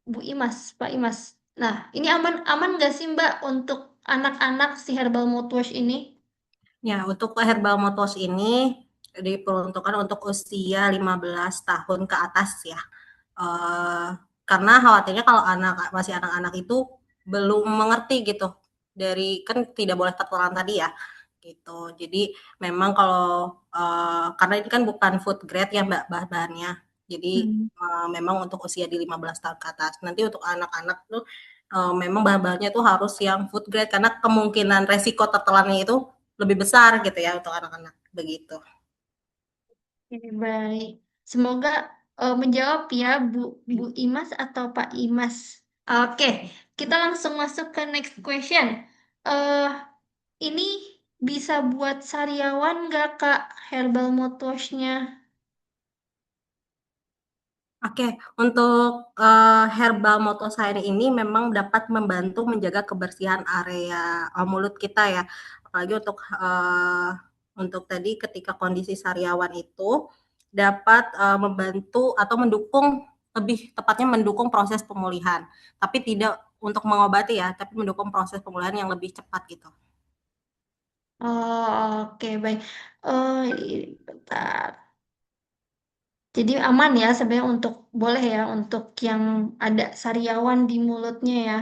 Bu Imas, Pak Imas. Nah, ini aman aman nggak sih Mbak untuk anak-anak si herbal mouthwash ini? Ya, untuk herbal mouthwash ini diperuntukkan untuk usia 15 tahun ke atas ya. Eh, karena khawatirnya kalau masih anak-anak itu belum mengerti gitu dari kan tidak boleh tertular tadi ya gitu. Jadi memang kalau karena ini kan bukan food grade ya Mbak bahannya. Jadi Hmm. memang untuk usia di 15 tahun ke atas. Nanti untuk anak-anak tuh memang bahan-bahannya tuh harus yang food grade karena kemungkinan resiko tertelannya itu lebih besar gitu ya untuk anak-anak begitu. Oke, baik. Semoga menjawab ya Bu Imas atau Pak Imas. Oke, kita langsung masuk ke next question. eh ini bisa buat sariawan nggak Kak herbal mouthwash-nya? Oke, untuk herbal motosain ini memang dapat membantu menjaga kebersihan area mulut kita ya. Apalagi untuk tadi ketika kondisi sariawan itu dapat membantu atau mendukung lebih tepatnya mendukung proses pemulihan. Tapi tidak untuk mengobati ya, tapi mendukung proses pemulihan yang lebih cepat gitu. Oh, oke, baik. Bentar. Jadi aman ya sebenarnya untuk boleh ya untuk yang ada sariawan di mulutnya ya.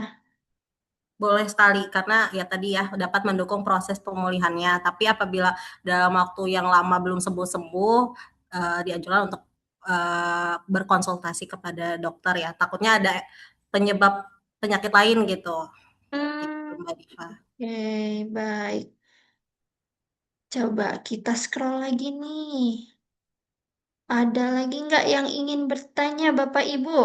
Boleh sekali, karena ya tadi ya dapat mendukung proses pemulihannya. Tapi apabila dalam waktu yang lama belum sembuh-sembuh, dianjurkan untuk berkonsultasi kepada dokter ya. Takutnya ada penyebab penyakit lain gitu. Gitu, Hmm, Mbak Diva. oke, baik. Coba kita scroll lagi nih. Ada lagi nggak yang ingin bertanya Bapak Ibu?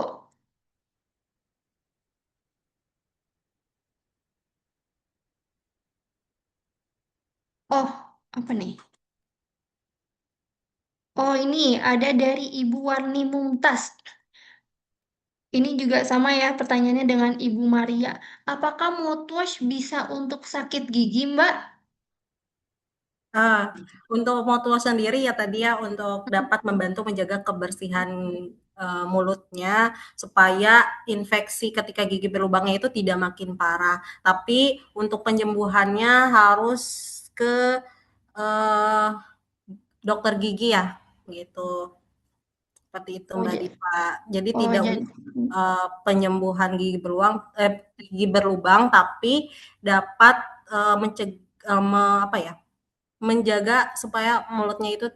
Oh, apa nih? Oh, ini ada dari Ibu Warni Mumtaz. Ini juga sama ya pertanyaannya dengan Ibu Maria. Apakah mouthwash bisa untuk sakit gigi, Mbak? Ah, untuk motor sendiri ya tadi ya untuk dapat membantu menjaga kebersihan mulutnya supaya infeksi ketika gigi berlubangnya itu tidak makin parah. Tapi untuk penyembuhannya harus ke eh, dokter gigi ya, gitu. Seperti itu Oh, Mbak Diva. Jadi oh, tidak jadi, untuk penyembuhan gigi berlubang, tapi dapat apa ya? Menjaga supaya mulutnya itu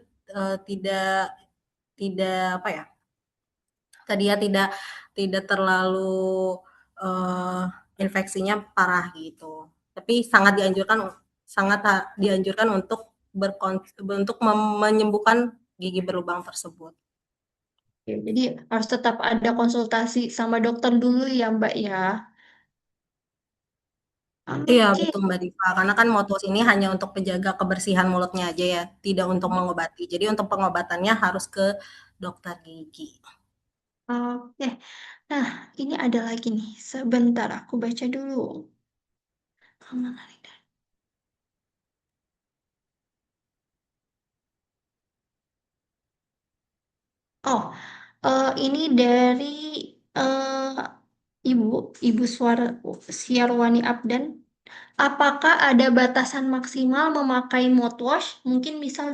tidak tidak apa ya? Tadi ya tidak terlalu uh, infeksinya parah gitu. Tapi sangat dianjurkan untuk menyembuhkan gigi berlubang tersebut. jadi harus tetap ada konsultasi sama dokter dulu ya, Mbak ya. Iya Oke. betul Mbak Diva, karena kan mouthwash ini hanya untuk menjaga kebersihan mulutnya aja ya, tidak untuk mengobati. Jadi untuk pengobatannya harus ke dokter gigi. Oke. Nah, ini ada lagi nih. Sebentar aku baca dulu. Oh, ini dari eh, Ibu Ibu Siarwani Abdan. Apakah ada batasan maksimal memakai mouthwash? Mungkin misal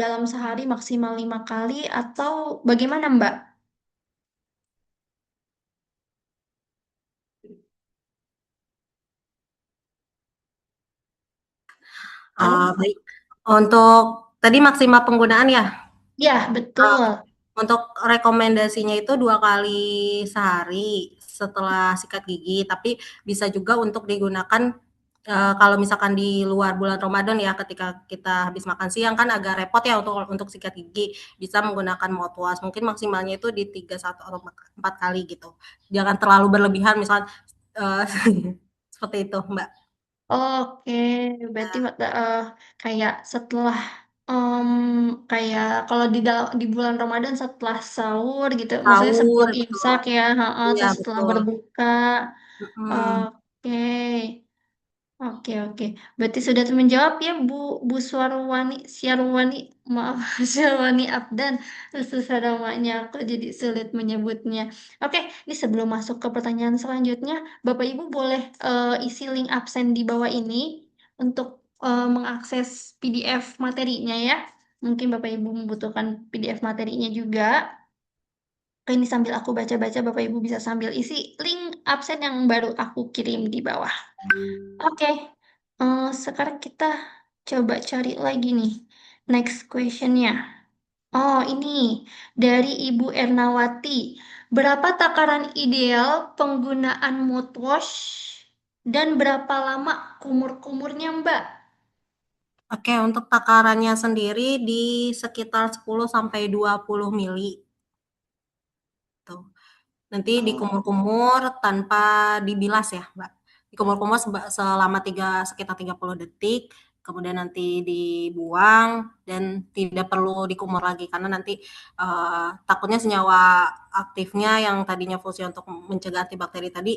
dalam sehari maksimal 5 kali atau bagaimana, Mbak? Halo? Baik, untuk tadi maksimal penggunaan ya? Ya, Oke. betul. Untuk rekomendasinya itu 2 kali sehari setelah sikat gigi, tapi bisa juga untuk digunakan, kalau misalkan di luar bulan Ramadan ya, ketika kita habis makan siang kan agak repot ya untuk sikat gigi, bisa menggunakan mouthwash, mungkin maksimalnya itu di 3 1 atau 4 kali gitu. Jangan terlalu berlebihan misal, eee, Seperti itu, Mbak. Oke, berarti kayak setelah em, kayak kalau di bulan Ramadan setelah sahur gitu, maksudnya Sahur, sebelum betul. imsak ya, Iya, atau setelah betul. berbuka. Mm-mm. Oke. Oke, oke. Berarti sudah menjawab ya Bu Syarwani, maaf, Syarwani Abdan. Susah namanya, aku jadi sulit menyebutnya. Oke, ini sebelum masuk ke pertanyaan selanjutnya, Bapak Ibu boleh isi link absen di bawah ini untuk mengakses PDF materinya ya. Mungkin Bapak Ibu membutuhkan PDF materinya juga. Oke, ini sambil aku baca-baca, Bapak Ibu bisa sambil isi link absen yang baru aku kirim di bawah. Oke, sekarang kita coba cari lagi nih next questionnya. Oh, ini dari Ibu Ernawati. Berapa takaran ideal penggunaan mouthwash dan berapa lama kumur-kumurnya, Mbak? Oke, untuk takarannya sendiri di sekitar 10 sampai 20 mili. Tuh. Nanti Oh, dikumur-kumur tanpa dibilas ya, Mbak. Dikumur-kumur selama sekitar 30 detik, kemudian nanti dibuang dan tidak perlu dikumur lagi karena nanti takutnya senyawa aktifnya yang tadinya fungsi untuk mencegah antibakteri tadi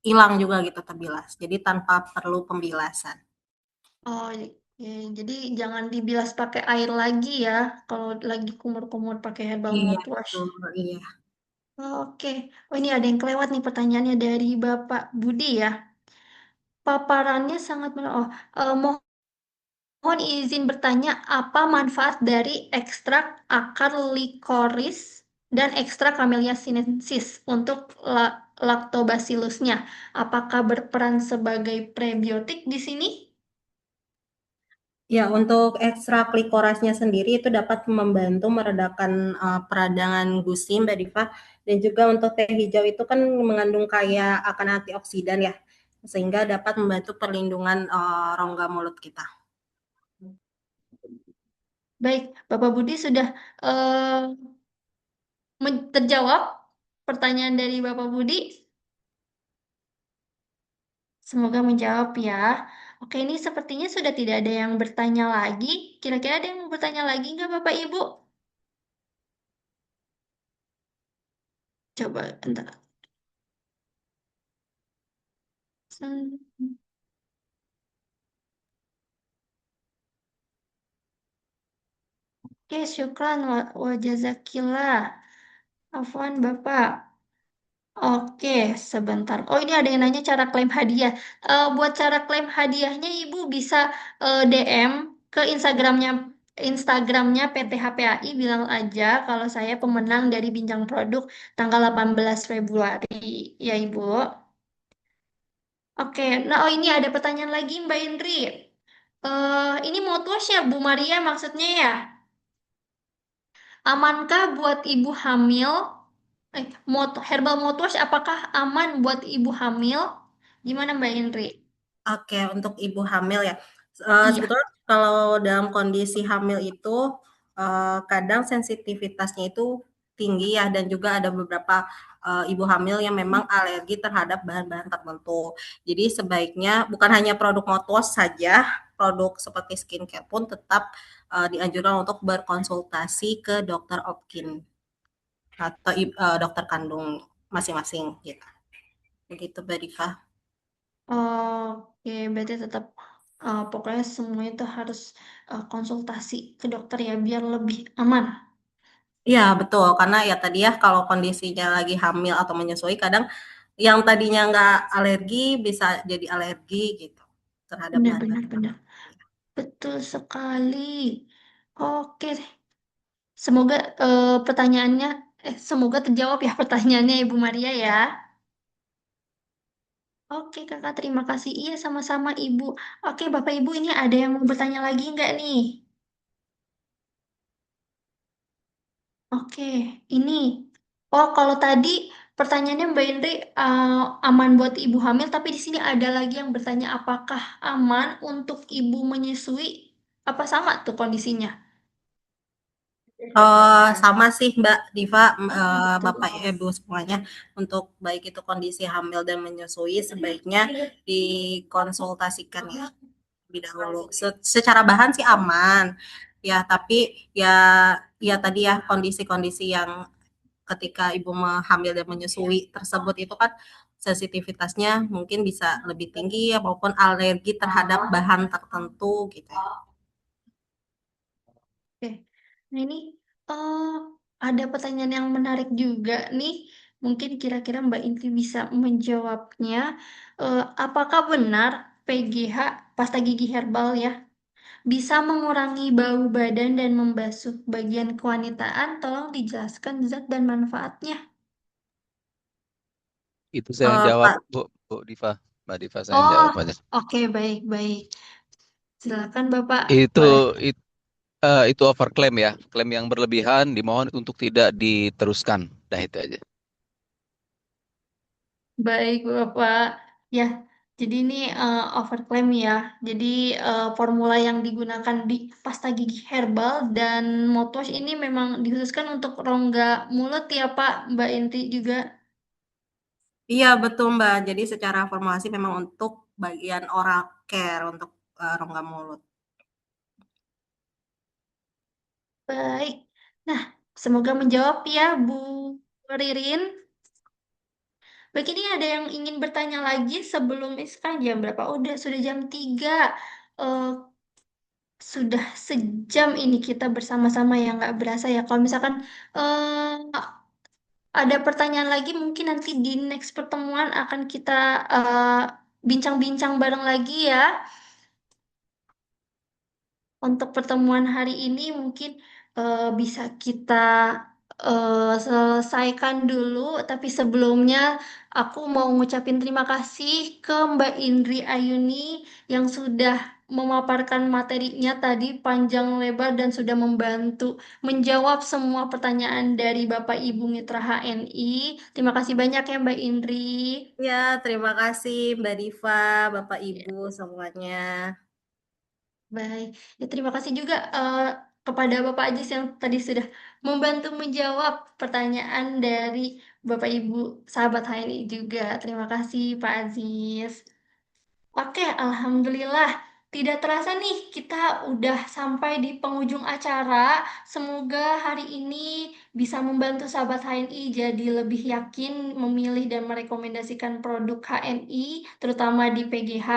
hilang juga gitu terbilas. Jadi tanpa perlu pembilasan. oh, ya, jadi jangan dibilas pakai air lagi ya kalau lagi kumur-kumur pakai herbal Iya, mouthwash. betul. Iya. Oke, oh ini ada yang kelewat nih pertanyaannya dari Bapak Budi ya. Paparannya sangat oh, mohon izin bertanya, apa manfaat dari ekstrak akar likoris dan ekstrak Camellia sinensis untuk lactobacillusnya? Apakah berperan sebagai prebiotik di sini? Ya, untuk ekstrak likorasnya sendiri itu dapat membantu meredakan peradangan gusi, Mbak Diva. Dan juga untuk teh hijau itu kan mengandung kaya akan antioksidan ya, sehingga dapat membantu perlindungan rongga mulut kita. Baik, Bapak Budi sudah eh, terjawab pertanyaan dari Bapak Budi. Semoga menjawab ya. Oke, ini sepertinya sudah tidak ada yang bertanya lagi. Kira-kira ada yang mau bertanya lagi nggak Bapak Ibu? Coba, bentar. Hmm, Oke, syukran wa jazakillah. Afwan, Bapak. Oke, sebentar. Oh, ini ada yang nanya cara klaim hadiah. Buat cara klaim hadiahnya, Ibu bisa DM ke Instagramnya PT HPAI, bilang aja kalau saya pemenang dari Bincang Produk tanggal 18 Februari. Ya, Ibu. Oke, nah ini ada pertanyaan lagi, Mbak Indri. Ini mouthwash ya, Bu Maria maksudnya ya? Amankah buat ibu hamil? Herbal mouthwash apakah aman buat ibu hamil? Gimana Mbak Indri? Oke, untuk ibu hamil ya. Iya, Sebetulnya kalau dalam kondisi hamil itu kadang sensitivitasnya itu tinggi ya dan juga ada beberapa ibu hamil yang memang alergi terhadap bahan-bahan tertentu. Jadi sebaiknya bukan hanya produk mouthwash saja, produk seperti skincare pun tetap dianjurkan untuk berkonsultasi ke dokter opkin atau dokter kandung masing-masing gitu. Begitu, Mbak Diva. oke, berarti tetap pokoknya semua itu harus konsultasi ke dokter ya biar lebih aman. Iya, betul. Karena ya tadi ya kalau kondisinya lagi hamil atau menyusui kadang yang tadinya nggak alergi bisa jadi alergi gitu terhadap Benar, bahan-bahan benar, benar. tertentu. Betul sekali. Oke deh. Semoga semoga terjawab ya pertanyaannya Ibu Maria ya. Oke kakak, terima kasih. Iya sama-sama Ibu. Oke Bapak Ibu, ini ada yang mau bertanya lagi nggak nih? Oke, ini. Oh kalau tadi pertanyaannya Mbak Indri aman buat ibu hamil, tapi di sini ada lagi yang bertanya apakah aman untuk ibu menyusui? Apa sama tuh kondisinya? Sama sih Mbak Diva, Betul. Bapak Ibu semuanya, untuk baik itu kondisi hamil dan menyusui sebaiknya dikonsultasikan ya lebih dahulu. Secara bahan sih aman, ya tapi ya ya tadi ya kondisi-kondisi yang ketika ibu hamil dan menyusui tersebut itu kan sensitivitasnya mungkin bisa lebih tinggi ya maupun alergi terhadap bahan tertentu gitu ya. Oke. Nah ini eh ada pertanyaan yang menarik juga nih. Mungkin kira-kira Mbak Inti bisa menjawabnya. Apakah benar PGH pasta gigi herbal ya bisa mengurangi bau badan dan membasuh bagian kewanitaan? Tolong dijelaskan zat dan manfaatnya. Itu saya yang jawab, Pak, Bu Diva. Mbak Diva, saya yang Oh, jawab aja. oke, baik-baik. Silakan Bapak. Itu, Boleh. itu overclaim ya. Klaim yang berlebihan dimohon untuk tidak diteruskan. Dah itu aja. Baik, Bapak. Ya, jadi ini overclaim ya. Jadi formula yang digunakan di pasta gigi herbal dan mouthwash ini memang dikhususkan untuk rongga mulut ya, Pak. Mbak Inti juga. iya betul Mbak. Jadi secara formulasi memang untuk bagian oral care untuk rongga mulut. Baik. Nah, semoga menjawab ya, Bu Ririn. Baik, ini ada yang ingin bertanya lagi sebelum sekarang jam berapa? Sudah jam 3. Eh, sudah sejam ini kita bersama-sama ya, nggak berasa ya. Kalau misalkan ada pertanyaan lagi, mungkin nanti di next pertemuan akan kita bincang-bincang bareng lagi ya. Untuk pertemuan hari ini mungkin bisa kita selesaikan dulu, tapi sebelumnya aku mau ngucapin terima kasih ke Mbak Indri Ayuni yang sudah memaparkan materinya tadi panjang lebar dan sudah membantu menjawab semua pertanyaan dari Bapak Ibu Mitra HNI. Terima kasih banyak ya Mbak Indri. Ya, terima kasih Mbak Diva, Bapak Ibu semuanya. Baik, ya, terima kasih juga kepada Bapak Ajis yang tadi sudah membantu menjawab pertanyaan dari Bapak Ibu sahabat HNI juga. Terima kasih Pak Aziz. Oke, Alhamdulillah. Tidak terasa nih, kita udah sampai di penghujung acara. Semoga hari ini bisa membantu sahabat HNI jadi lebih yakin memilih dan merekomendasikan produk HNI, terutama di PGH,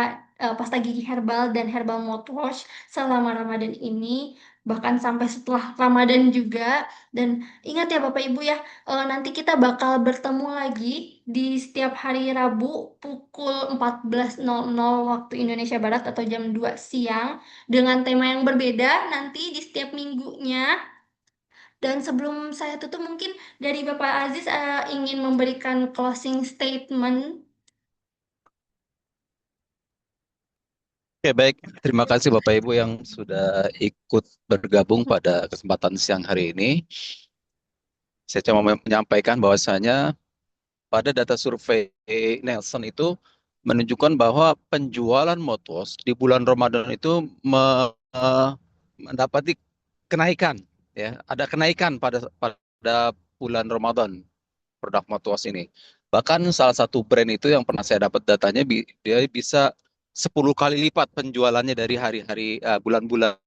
pasta gigi herbal dan herbal mouthwash selama Ramadan ini, bahkan sampai setelah Ramadan juga. Dan ingat ya Bapak Ibu ya, nanti kita bakal bertemu lagi di setiap hari Rabu pukul 14.00 waktu Indonesia Barat atau jam 2 siang dengan tema yang berbeda nanti di setiap minggunya. Dan sebelum saya tutup mungkin dari Bapak Aziz ingin memberikan closing statement. Oke, baik. Terima kasih Bapak Ibu yang sudah ikut bergabung pada kesempatan siang hari ini. Saya cuma menyampaikan bahwasanya pada data survei Nielsen itu menunjukkan bahwa penjualan mouthwash di bulan Ramadan itu mendapati kenaikan, ya, ada kenaikan pada bulan Ramadan produk mouthwash ini. Bahkan salah satu brand itu yang pernah saya dapat datanya dia bisa 10 kali lipat penjualannya dari hari-hari bulan-bulan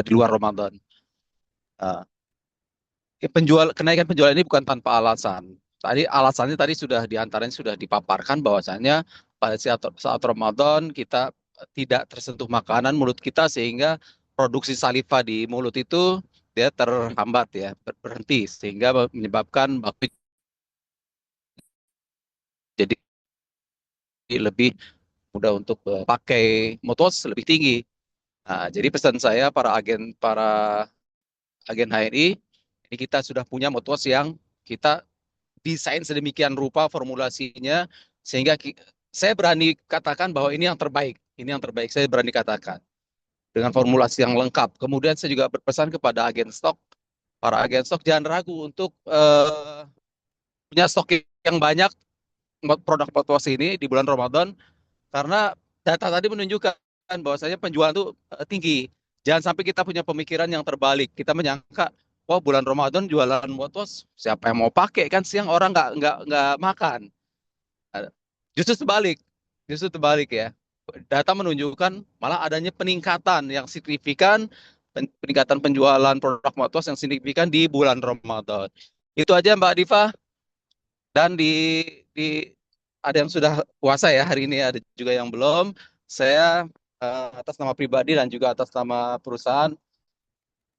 di luar Ramadan. Uh, kenaikan penjualan ini bukan tanpa alasan. Tadi alasannya tadi sudah diantaranya sudah dipaparkan bahwasannya pada saat Ramadan kita tidak tersentuh makanan mulut kita sehingga produksi saliva di mulut itu dia terhambat ya, berhenti sehingga menyebabkan bakteri jadi lebih mudah untuk pakai mouthwash lebih tinggi. Nah, jadi pesan saya para agen HNI, ini kita sudah punya mouthwash yang kita desain sedemikian rupa formulasinya sehingga saya berani katakan bahwa ini yang terbaik. Ini yang terbaik saya berani katakan dengan formulasi yang lengkap. Kemudian saya juga berpesan kepada agen stok, para agen stok jangan ragu untuk punya stok yang banyak produk mouthwash ini di bulan Ramadan karena data tadi menunjukkan bahwasanya penjualan itu tinggi. Jangan sampai kita punya pemikiran yang terbalik. Kita menyangka wah bulan Ramadan jualan mouthwash, siapa yang mau pakai kan siang orang nggak makan. Ada- Justru sebalik, justru terbalik ya. Data menunjukkan malah adanya peningkatan yang signifikan, peningkatan penjualan produk mouthwash yang signifikan di bulan Ramadan. Itu aja Mbak Diva. Dan di ada yang sudah puasa ya hari ini, ada juga yang belum. Saya atas nama pribadi dan juga atas nama perusahaan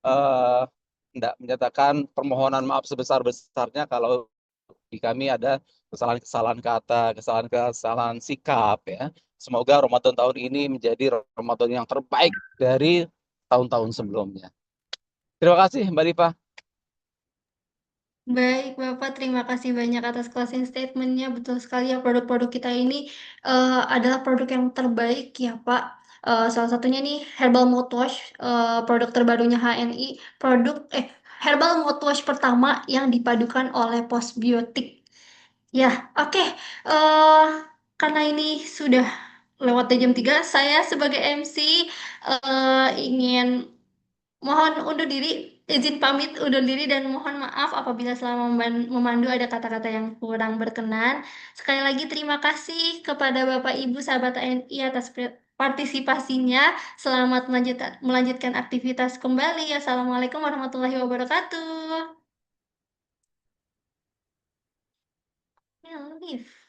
eh hendak menyatakan permohonan maaf sebesar-besarnya kalau di kami ada kesalahan-kesalahan kata, kesalahan-kesalahan sikap ya. Semoga Ramadan tahun ini menjadi Ramadan yang terbaik dari tahun-tahun sebelumnya. Terima kasih Mbak Diva. Baik, Bapak, terima kasih banyak atas closing statement-nya. Betul sekali ya, produk-produk kita ini adalah produk yang terbaik ya, Pak. Salah satunya nih Herbal Mouthwash, produk terbarunya HNI, Herbal Mouthwash pertama yang dipadukan oleh postbiotik. Ya, oke. eh Karena ini sudah lewat jam 3, saya sebagai MC ingin mohon undur diri, izin pamit undur diri dan mohon maaf apabila selama memandu ada kata-kata yang kurang berkenan. Sekali lagi terima kasih kepada Bapak Ibu sahabat ANI atas partisipasinya. Selamat melanjutkan aktivitas kembali. Assalamualaikum warahmatullahi wabarakatuh. Ya, leave.